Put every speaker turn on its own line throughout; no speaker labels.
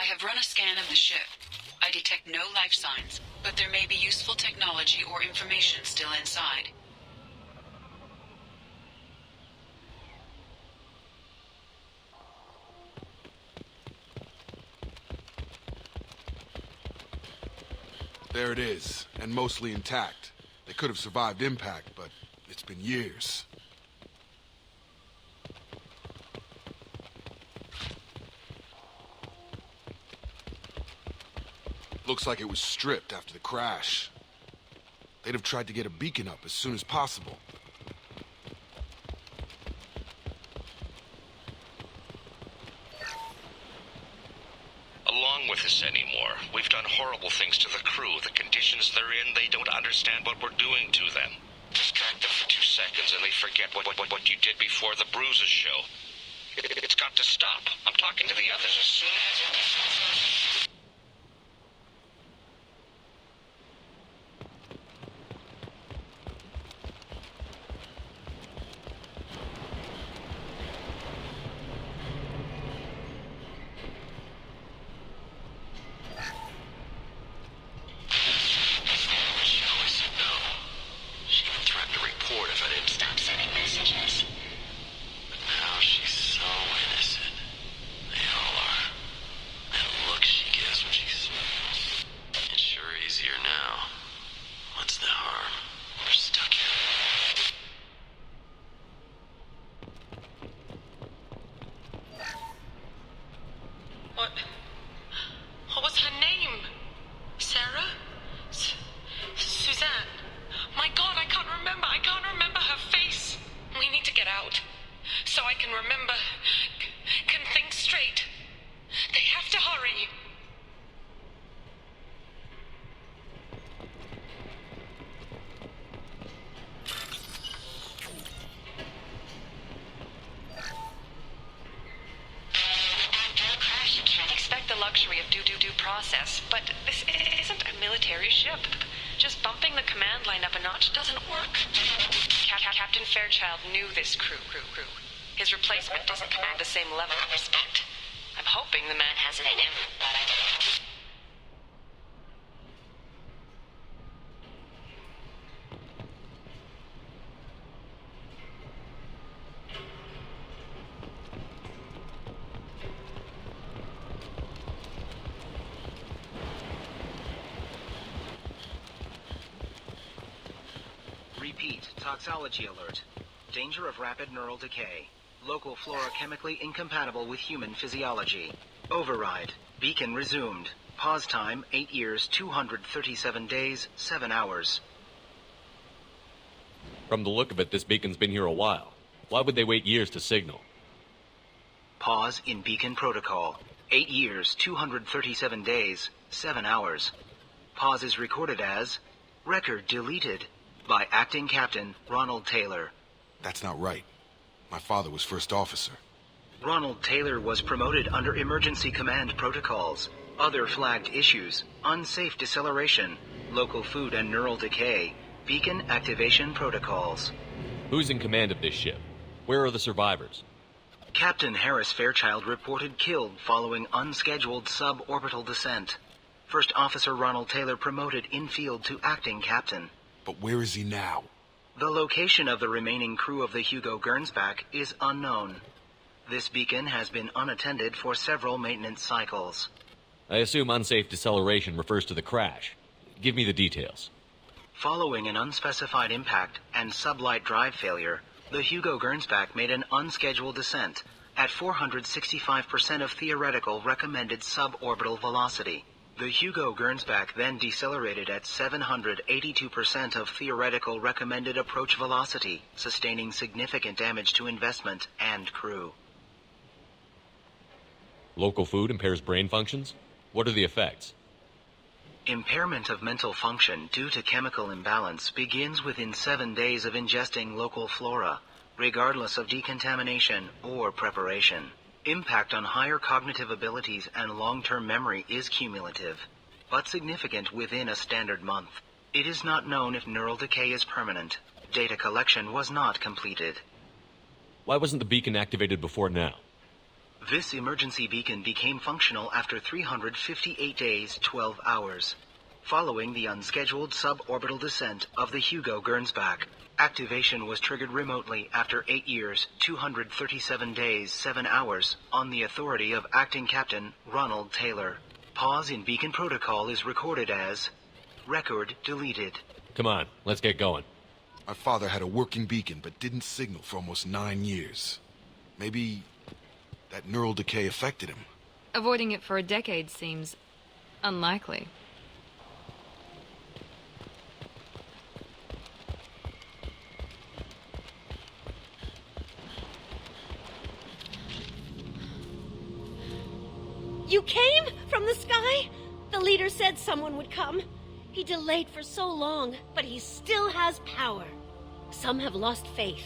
have run a scan of the ship. I detect no life signs, but there may be useful technology or information still inside.
There it is, and mostly intact. They could have survived impact, but it's been years. Looks like it was stripped after the crash. They'd have tried to get a beacon up as soon as possible.
Along with us anymore. We've done horrible things to the crew. The conditions they're in, they don't understand what we're doing to them. Distract them for 2 seconds and they forget what you did before the bruises show. It's got to stop. I'm talking to the others as soon as...
What was her name? Sarah? Suzanne? My God, I can't remember her face. We need to get out. So I can remember, can think straight. They have to hurry.
Luxury of due process, but this isn't a military ship. Just bumping the command line up a notch doesn't work. Captain Fairchild knew this crew. His replacement doesn't command the same level of respect. I'm hoping the man has it in him.
Repeat, toxology alert. Danger of rapid neural decay. Local flora chemically incompatible with human physiology. Override. Beacon resumed. Pause time, 8 years, 237 days, 7 hours.
From the look of it, this beacon's been here a while. Why would they wait years to signal?
Pause in beacon protocol. 8 years, 237 days, 7 hours. Pause is recorded as record deleted by Acting Captain Ronald Taylor.
That's not right. My father was first officer.
Ronald Taylor was promoted under emergency command protocols. Other flagged issues: unsafe deceleration, local food and neural decay, beacon activation protocols.
Who's in command of this ship? Where are the survivors?
Captain Harris Fairchild reported killed following unscheduled suborbital descent. First Officer Ronald Taylor promoted in-field to acting captain.
But where is he now?
The location of the remaining crew of the Hugo Gernsback is unknown. This beacon has been unattended for several maintenance cycles.
I assume unsafe deceleration refers to the crash. Give me the details.
Following an unspecified impact and sublight drive failure, the Hugo Gernsback made an unscheduled descent at 465% of theoretical recommended suborbital velocity. The Hugo Gernsback then decelerated at 782% of theoretical recommended approach velocity, sustaining significant damage to investment and crew.
Local food impairs brain functions? What are the effects?
Impairment of mental function due to chemical imbalance begins within 7 days of ingesting local flora, regardless of decontamination or preparation. Impact on higher cognitive abilities and long-term memory is cumulative, but significant within a standard month. It is not known if neural decay is permanent. Data collection was not completed.
Why wasn't the beacon activated before now?
This emergency beacon became functional after 358 days, 12 hours. Following the unscheduled suborbital descent of the Hugo Gernsback, activation was triggered remotely after 8 years, 237 days, 7 hours, on the authority of Acting Captain Ronald Taylor. Pause in beacon protocol is recorded as record deleted.
Come on, let's get going.
My father had a working beacon, but didn't signal for almost 9 years. Maybe that neural decay affected him.
Avoiding it for a decade seems unlikely.
You came from the sky? The leader said someone would come. He delayed for so long, but he still has power. Some have lost faith.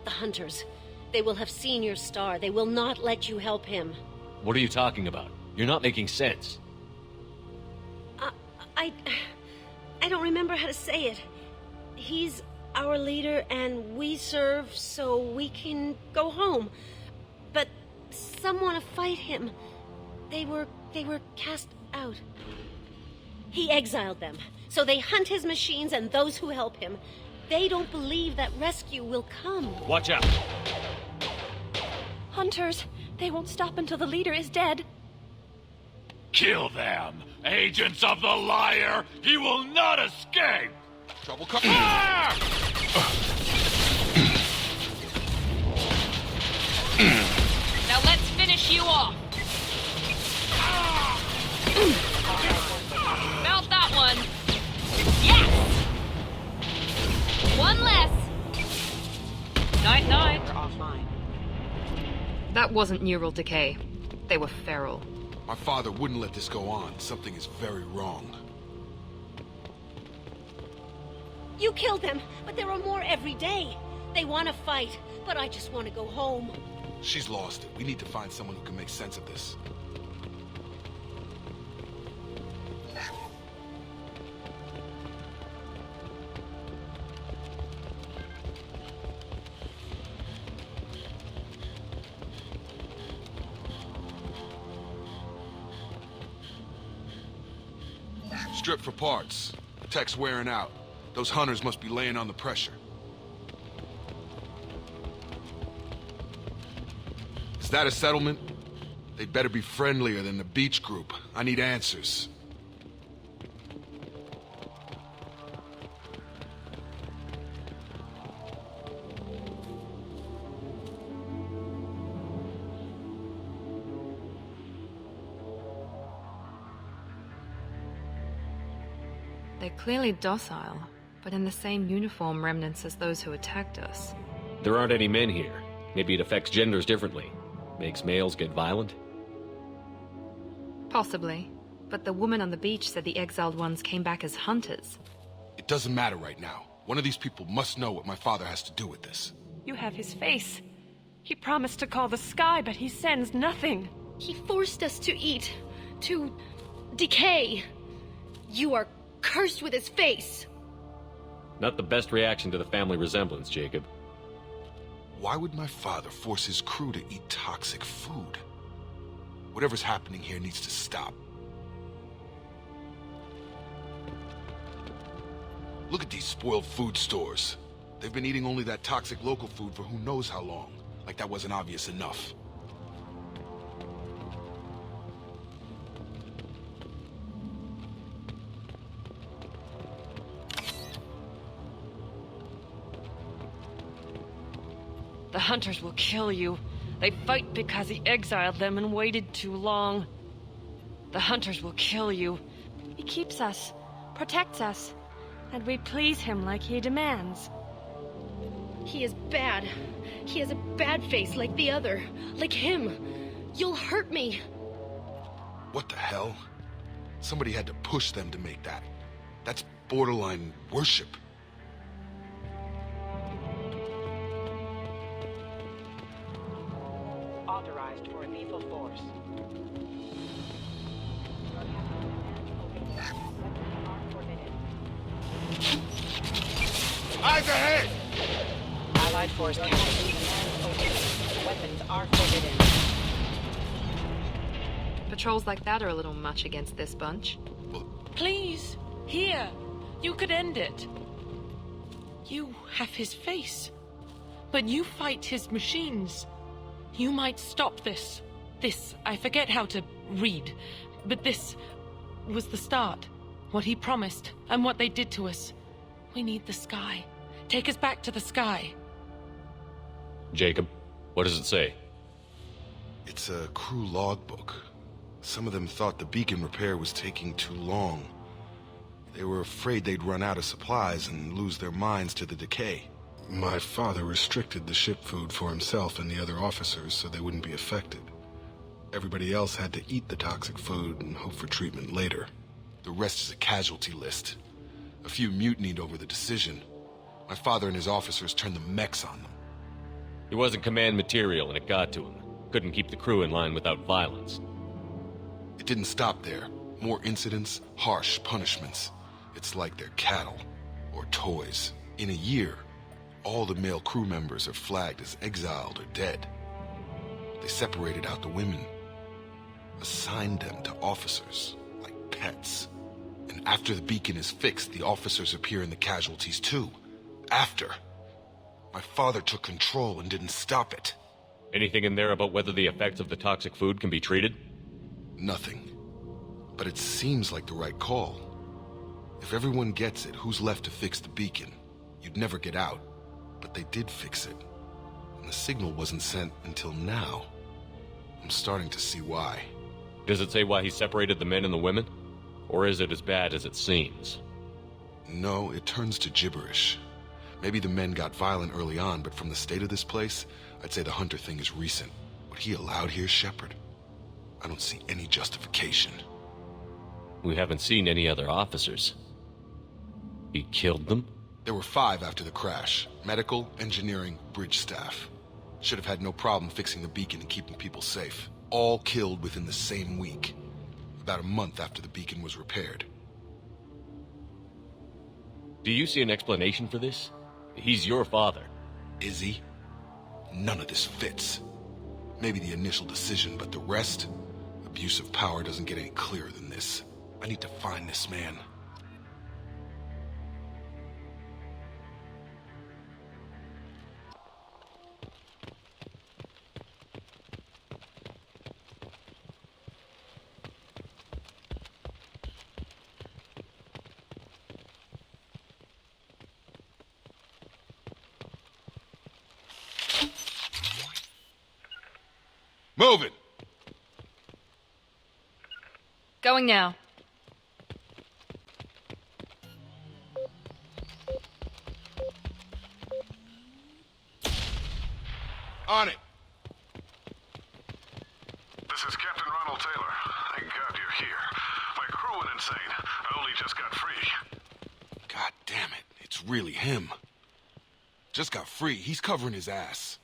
The hunters. They will have seen your star. They will not let you help him.
What are you talking about? You're not making sense.
I don't remember how to say it. He's our leader and we serve so we can go home. But some want to fight him. They were cast out. He exiled them, so they hunt his machines and those who help him. They don't believe that rescue will come.
Watch out!
Hunters, they won't stop until the leader is dead.
Kill them! Agents of the liar! He will not escape!
Trouble coming.
Now let's finish you off. Mount that one. Yes! One less. Night-night.
Offline.
That wasn't neural decay. They were feral.
My father wouldn't let this go on. Something is very wrong.
You killed them, but there are more every day. They want to fight, but I just want to go home.
She's lost it. We need to find someone who can make sense of this. Strip for parts. Tech's wearing out. Those hunters must be laying on the pressure. Is that a settlement? They'd better be friendlier than the beach group. I need answers.
They're clearly docile, but in the same uniform remnants as those who attacked us.
There aren't any men here. Maybe it affects genders differently. Makes males get violent?
Possibly. But the woman on the beach said the exiled ones came back as hunters.
It doesn't matter right now. One of these people must know what my father has to do with this.
You have his face. He promised to call the sky, but he sends nothing.
He forced us to eat, to decay. You are cursed with his face.
Not the best reaction to the family resemblance, Jacob.
Why would my father force his crew to eat toxic food? Whatever's happening here needs to stop. Look at these spoiled food stores. They've been eating only that toxic local food for who knows how long. Like that wasn't obvious enough.
The hunters will kill you. They fight because he exiled them and waited too long. The hunters will kill you. He keeps us, protects us, and we please him like he demands.
He is bad. He has a bad face like the other. Like him. You'll hurt me.
What the hell? Somebody had to push them to make that. That's borderline worship.
Authorized for lethal force.
Eyes ahead!
Allied force captured. Weapons are forbidden.
Patrols like that are a little much against this bunch.
Please, here. You could end it. You have his face. But you fight his machines. You might stop this. This, I forget how to read. But this was the start. What he promised, and what they did to us. We need the sky. Take us back to the sky.
Jacob, what does it say?
It's a crew logbook. Some of them thought the beacon repair was taking too long. They were afraid they'd run out of supplies and lose their minds to the decay. My father restricted the ship food for himself and the other officers so they wouldn't be affected. Everybody else had to eat the toxic food and hope for treatment later. The rest is a casualty list. A few mutinied over the decision. My father and his officers turned the mechs on them.
He wasn't command material and it got to him. Couldn't keep the crew in line without violence.
It didn't stop there. More incidents, harsh punishments. It's like they're cattle or toys. In a year, all the male crew members are flagged as exiled or dead. They separated out the women, assigned them to officers, like pets. And after the beacon is fixed, the officers appear in the casualties too. After. My father took control and didn't stop it.
Anything in there about whether the effects of the toxic food can be treated?
Nothing. But it seems like the right call. If everyone gets it, who's left to fix the beacon? You'd never get out. But they did fix it. And the signal wasn't sent until now. I'm starting to see why.
Does it say why he separated the men and the women? Or is it as bad as it seems?
No, it turns to gibberish. Maybe the men got violent early on, but from the state of this place, I'd say the Hunter thing is recent. What he allowed here, Shepard? I don't see any justification.
We haven't seen any other officers. He killed them?
There were 5 after the crash. Medical, engineering, bridge staff. Should have had no problem fixing the beacon and keeping people safe. All killed within the same week. About a month after the beacon was repaired.
Do you see an explanation for this? He's your father.
Is he? None of this fits. Maybe the initial decision, but the rest? Abuse of power doesn't get any clearer than this. I need to find this man. Move it!
Going now.
On it!
This is Captain Ronald Taylor. Thank God you're here. My crew went insane. I only just got free.
God damn it, it's really him. Just got free, he's covering his ass.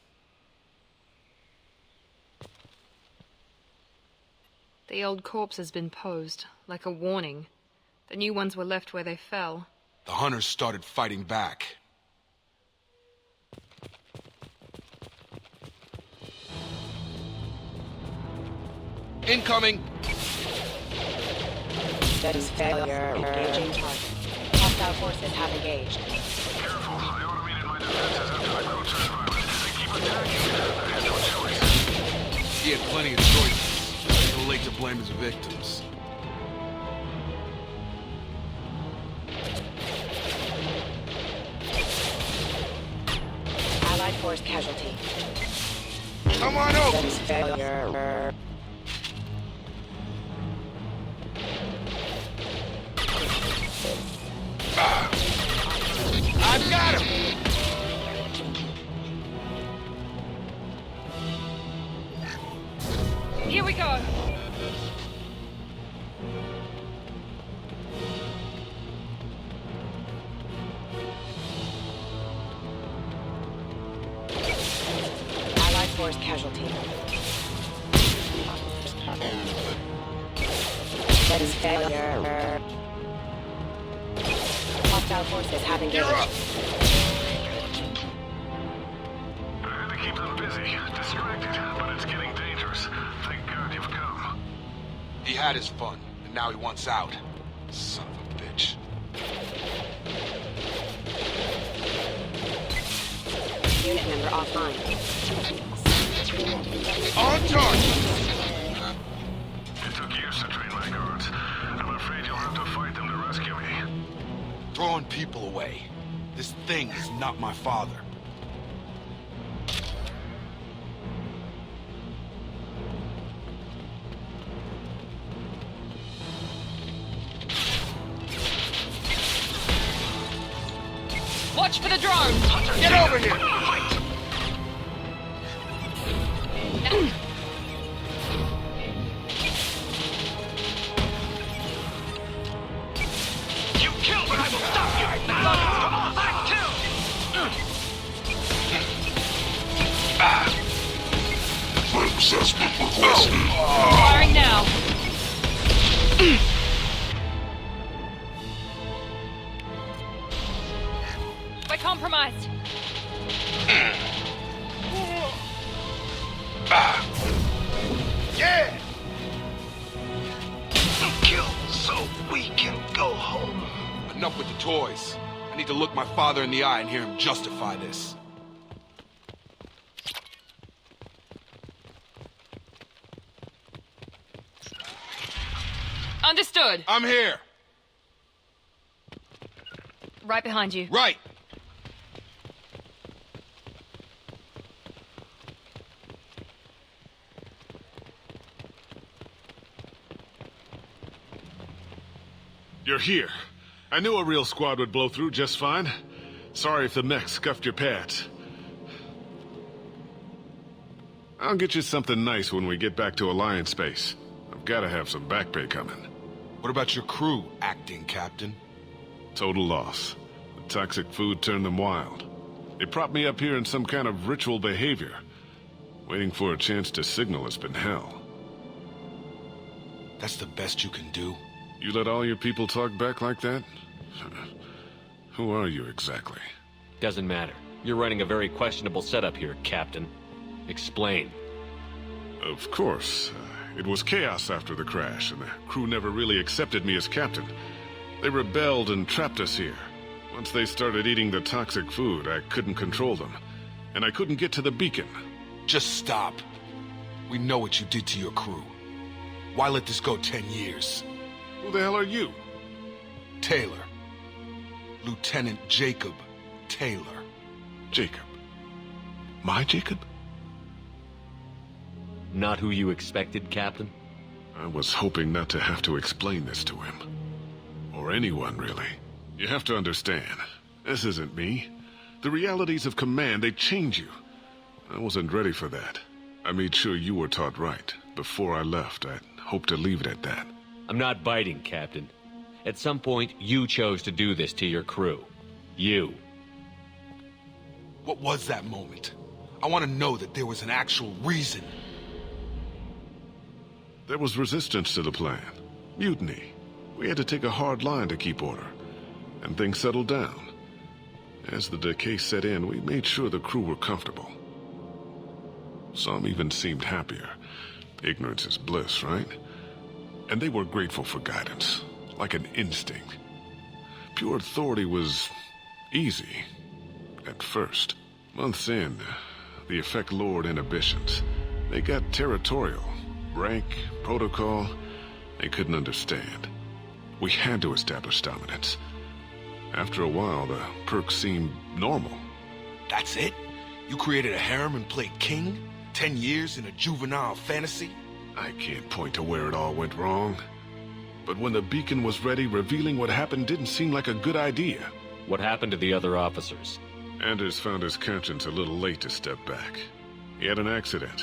The old corpse has been posed, like a warning. The new ones were left where they fell.
The hunters started fighting back. Incoming!
That is failure. Engaging target. Hostile forces have engaged.
Careful, I automated my defenses after the crew turned violent. They keep attacking. I had no choice.
He had plenty of choices. Too late to blame his victims.
Allied force casualty.
Come on over!
That is failure.
I've got him!
Here we go!
Allied force casualty. That is failure. Hostile forces have engaged.
You're up!
I had to keep them busy, distracted, but it's getting dangerous. Thank God you've come.
had his fun, and now he wants out. Son of a bitch.
Unit member offline.
On target!
It took years to train my guards. I'm afraid you'll have to fight them to rescue me.
Throwing people away. This thing is not my father.
Watch for the drone!
Get over here!
You kill, but I will stop you! Come on, I'm killed!
Firing now. We're compromised.
Yeah!
Kill so we can go home.
Enough with the toys. I need to look my father in the eye and hear him justify this.
Understood.
I'm here.
Right behind you.
Right.
You're here. I knew a real squad would blow through just fine. Sorry if the mech scuffed your pads. I'll get you something nice when we get back to Alliance space. I've got to have some back pay coming.
What about your crew, acting captain?
Total loss. The toxic food turned them wild. They propped me up here in some kind of ritual behavior. Waiting for a chance to signal has been hell.
That's the best you can do?
You let all your people talk back like that? Who are you exactly?
Doesn't matter. You're running a very questionable setup here, Captain. Explain.
Of course. It was chaos after the crash, and the crew never really accepted me as captain. They rebelled and trapped us here. Once they started eating the toxic food, I couldn't control them. And I couldn't get to the beacon.
Just stop. We know what you did to your crew. Why let this go 10 years?
Who the hell are you?
Taylor. Lieutenant Jacob Taylor.
Jacob. My Jacob?
Not who you expected, Captain?
I was hoping not to have to explain this to him. Or anyone, really. You have to understand, this isn't me. The realities of command, they change you. I wasn't ready for that. I made sure you were taught right. Before I left, I hoped to leave it at that.
I'm not biting, Captain. At some point, you chose to do this to your crew. You.
What was that moment? I want to know that there was an actual reason.
There was resistance to the plan. Mutiny. We had to take a hard line to keep order. And things settled down. As the decay set in, we made sure the crew were comfortable. Some even seemed happier. Ignorance is bliss, right? And they were grateful for guidance, like an instinct. Pure authority was easy, at first. Months in, the effect lowered inhibitions. They got territorial. Rank, protocol, they couldn't understand. We had to establish dominance. After a while, the perks seemed normal.
That's it? You created a harem and played king? 10 years in a juvenile fantasy?
I can't point to where it all went wrong. But when the beacon was ready, revealing what happened didn't seem like a good idea.
What happened to the other officers?
Anders found his conscience a little late to step back. He had an accident.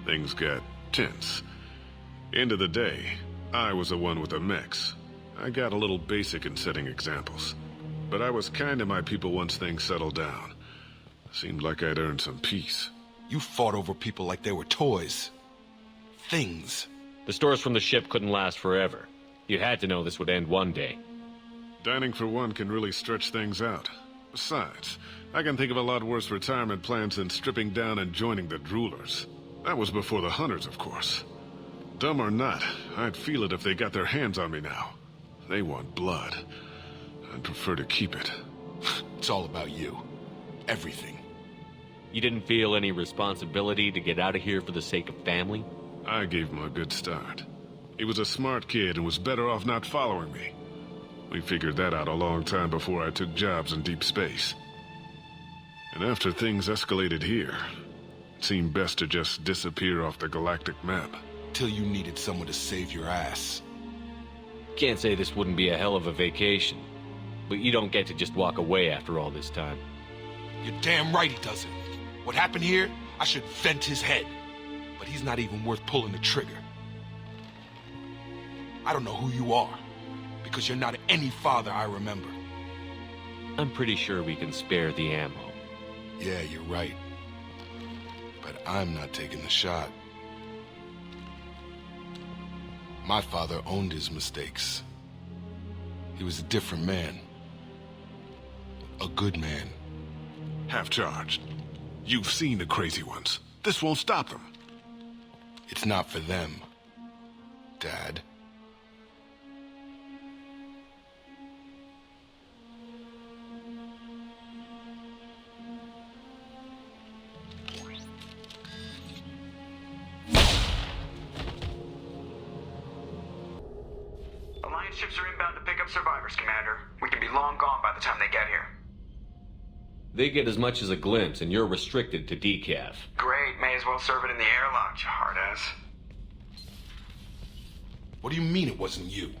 Things got tense. End of the day, I was the one with the mechs. I got a little basic in setting examples. But I was kind to my people once things settled down. Seemed like I'd earned some peace.
You fought over people like they were toys. Things.
The stores from the ship couldn't last forever. You had to know this would end one day.
Dining for one can really stretch things out. Besides, I can think of a lot worse retirement plans than stripping down and joining the droolers. That was before the hunters, of course. Dumb or not, I'd feel it if they got their hands on me now. They want blood. I'd prefer to keep it.
It's all about you. Everything.
You didn't feel any responsibility to get out of here for the sake of family?
I gave him a good start. He was a smart kid and was better off not following me. We figured that out a long time before I took jobs in deep space. And after things escalated here, it seemed best to just disappear off the galactic map.
Till you needed someone to save your ass.
Can't say this wouldn't be a hell of a vacation, but you don't get to just walk away after all this time.
You're damn right he doesn't. What happened here, I should vent his head. But he's not even worth pulling the trigger. I don't know who you are, because you're not any father I remember.
I'm pretty sure we can spare the ammo.
Yeah, you're right. But I'm not taking the shot. My father owned his mistakes. He was a different man. A good man.
Half-charged. You've seen the crazy ones. This won't stop them.
It's not for them, Dad.
Alliance ships are inbound to pick up survivors, Commander. We can be long gone by the time they get here.
They get as much as a glimpse, and you're restricted to decaf.
Great, may as well serve it in the airlock, you hard-ass.
What do you mean it wasn't you?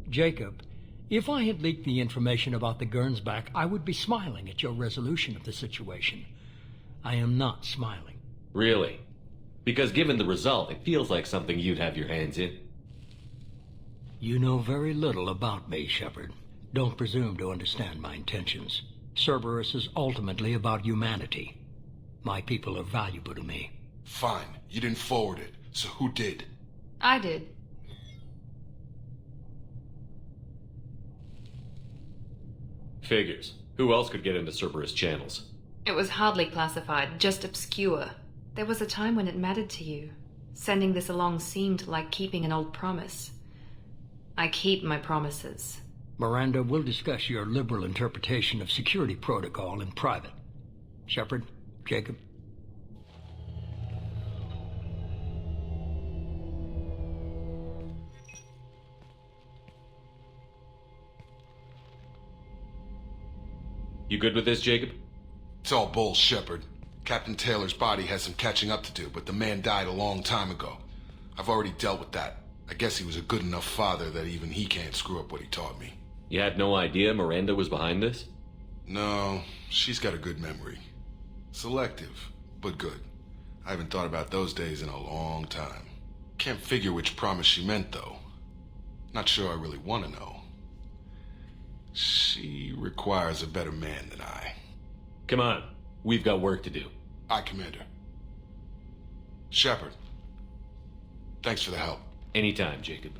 Jacob, if I had leaked the information about the Gernsback, I would be smiling at your resolution of the situation. I am not smiling.
Really? Because given the result, it feels like something you'd have your hands in.
You know very little about me, Shepard. Don't presume to understand my intentions. Cerberus is ultimately about humanity. My people are valuable to me.
Fine. You didn't forward it. So who did?
I did.
Figures. Who else could get into Cerberus channels?
It was hardly classified, just obscure. There was a time when it mattered to you. Sending this along seemed like keeping an old promise. I keep my promises.
Miranda, we'll discuss your liberal interpretation of security protocol in private. Shepard, Jacob.
You good with this, Jacob?
It's all bull, Shepard. Captain Taylor's body has some catching up to do, but the man died a long time ago. I've already dealt with that. I guess he was a good enough father that even he can't screw up what he taught me.
You had no idea Miranda was behind this?
No, she's got a good memory. Selective, but good. I haven't thought about those days in a long time. Can't figure which promise she meant, though. Not sure I really want to know. She requires a better man than I.
Come on, we've got work to do.
Aye, Commander. Shepard, thanks for the help.
Anytime, Jacob.